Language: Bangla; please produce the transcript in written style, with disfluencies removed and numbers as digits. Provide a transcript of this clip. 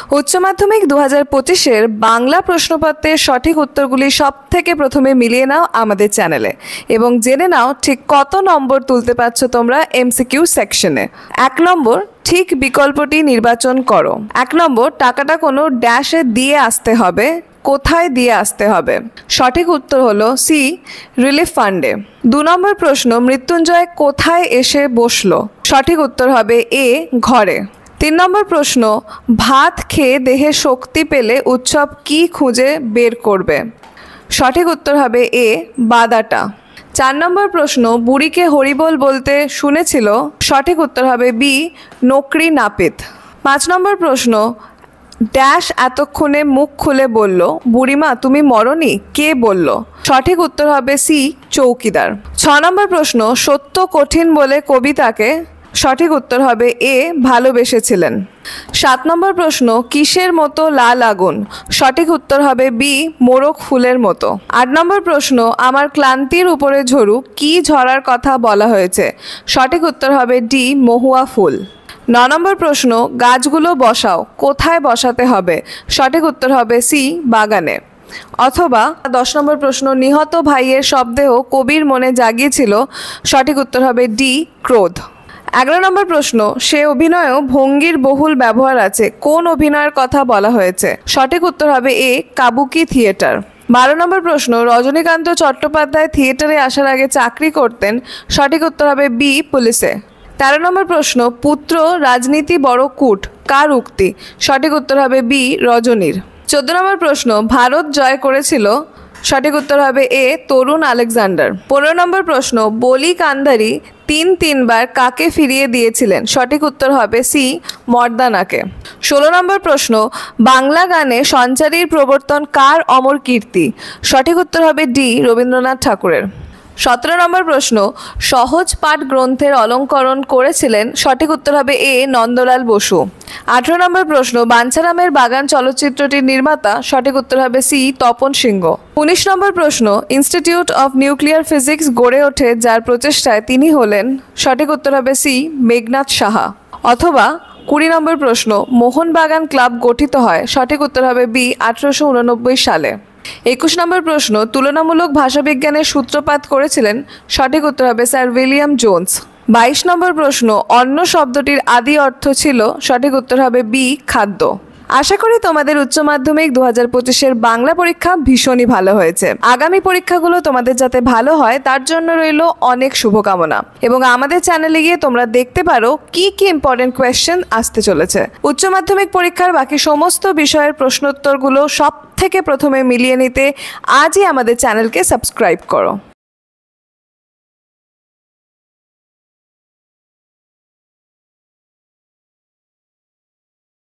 উচ্চ মাধ্যমিক 2025-এর বাংলা প্রশ্নপত্রের সঠিক উত্তরগুলি সবথেকে প্রথমে মিলিয়ে নাও আমাদের চ্যানেলে এবং জেনে নাও ঠিক কত নম্বর তুলতে পারছো তোমরা এমসিকিউ সেকশনে। 1 নম্বর, ঠিক বিকল্পটি নির্বাচন করো। 1 নম্বর, টাকাটা কোনো ড্যাশে দিয়ে আসতে হবে, কোথায় দিয়ে আসতে হবে? সঠিক উত্তর হলো সি, রিলিফ ফান্ডে। 2 নম্বর প্রশ্ন, মৃত্যুঞ্জয় কোথায় এসে বসলো? সঠিক উত্তর হবে এ, ঘরে। 3 নম্বর প্রশ্ন, ভাত খেয়ে দেহে শক্তি পেলে উৎসব কি খুঁজে বের করবে? সঠিক উত্তর হবে এ, বাদাটা। 4 নম্বর প্রশ্ন, বুড়িকে হরিবোল বলতে শুনেছিল। সঠিক উত্তর হবে বি, নকরি নাপিত। 5 নম্বর প্রশ্ন, ড্যাশ এতক্ষণে মুখ খুলে বলল, বুড়িমা তুমি মরনি, কে বলল? সঠিক উত্তর হবে সি, চৌকিদার। 6 নম্বর প্রশ্ন, সত্য কঠিন বলে কবিতাকে। সঠিক উত্তর হবে এ, ভালোবেসেছিলেন। 7 নম্বর প্রশ্ন, কিসের মতো লাল আগুন? সঠিক উত্তর হবে বি, মোরগ ফুলের মতো। 8 নম্বর প্রশ্ন, আমার ক্লান্তির উপরে ঝরু, কি ঝরার কথা বলা হয়েছে? সঠিক উত্তর হবে ডি, মহুয়া ফুল। 9 নম্বর প্রশ্ন, গাছগুলো বসাও, কোথায় বসাতে হবে? সঠিক উত্তর হবে সি, বাগানে। অথবা 10 নম্বর প্রশ্ন, নিহত ভাইয়ের শবদেহ কবির মনে জাগিয়েছিল। সঠিক উত্তর হবে ডি, ক্রোধ। 11 নম্বর প্রশ্ন, সে অভিনয়েও ভঙ্গির বহুল ব্যবহার আছে, কোন অভিনয়ের কথা বলা হয়েছে? সঠিক উত্তর হবে এ, কাবুকি থিয়েটার। 12 নম্বর প্রশ্ন, রজনীকান্ত চট্টোপাধ্যায় থিয়েটারে আসার আগে চাকরি করতেন। সঠিক উত্তর হবে বি, পুলিশে। 13 নম্বর প্রশ্ন, পুত্র রাজনীতি বড় কূট, কার উক্তি? সঠিক উত্তর হবে বি, রজনীর। 14 নম্বর প্রশ্ন, ভারত জয় করেছিল। সঠিক উত্তর হবে এ, তরুণ আলেকজান্ডার। 15 নম্বর প্রশ্ন, বলি কান্দারি 3 বার কাকে ফিরিয়ে দিয়েছিলেন? সঠিক উত্তর হবে সি, মর্দানাকে। 16 নম্বর প্রশ্ন, বাংলা গানে সঞ্চারীর প্রবর্তন কার অমর কীর্তি? সঠিক উত্তর হবে ডি, রবীন্দ্রনাথ ঠাকুরের। 17 নম্বর প্রশ্ন, সহজ পাঠ গ্রন্থের অলঙ্করণ করেছিলেন। সঠিক উত্তর হবে এ, নন্দলাল বসু। 18 নম্বর প্রশ্ন, বাঞ্ছারামের বাগান চলচ্চিত্রটির নির্মাতা। সঠিক উত্তর হবে সি, তপন সিংহ। 19 নম্বর প্রশ্ন, ইনস্টিটিউট অফ নিউক্লিয়ার ফিজিক্স গড়ে ওঠে যার প্রচেষ্টায় তিনি হলেন। সঠিক উত্তর হবে সি, মেঘনাথ সাহা। অথবা 20 নম্বর প্রশ্ন, মোহনবাগান ক্লাব গঠিত হয়। সঠিক উত্তর হবে বি, 1889 সালে। 21 নম্বর প্রশ্ন, তুলনামূলক ভাষাবিজ্ঞানের সূত্রপাত করেছিলেন। সঠিক উত্তর হবে স্যার উইলিয়াম জোন্স। 22 নম্বর প্রশ্ন, অন্ন শব্দটির আদি অর্থ ছিল। সঠিক উত্তর হবে বি, খাদ্য। আশা করি তোমাদের উচ্চ মাধ্যমিক 2025-এর বাংলা পরীক্ষা ভীষণই ভালো হয়েছে। আগামী পরীক্ষাগুলো তোমাদের যাতে ভালো হয় তার জন্য রইল অনেক শুভকামনা এবং আমাদের চ্যানেলে গিয়ে তোমরা দেখতে পারো কি কি ইম্পর্টেন্ট কোয়েশ্চেন আসতে চলেছে। উচ্চ মাধ্যমিক পরীক্ষার বাকি সমস্ত বিষয়ের প্রশ্নোত্তরগুলো সব থেকে প্রথমে মিলিয়ে নিতে আজই আমাদের চ্যানেলকে সাবস্ক্রাইব করো।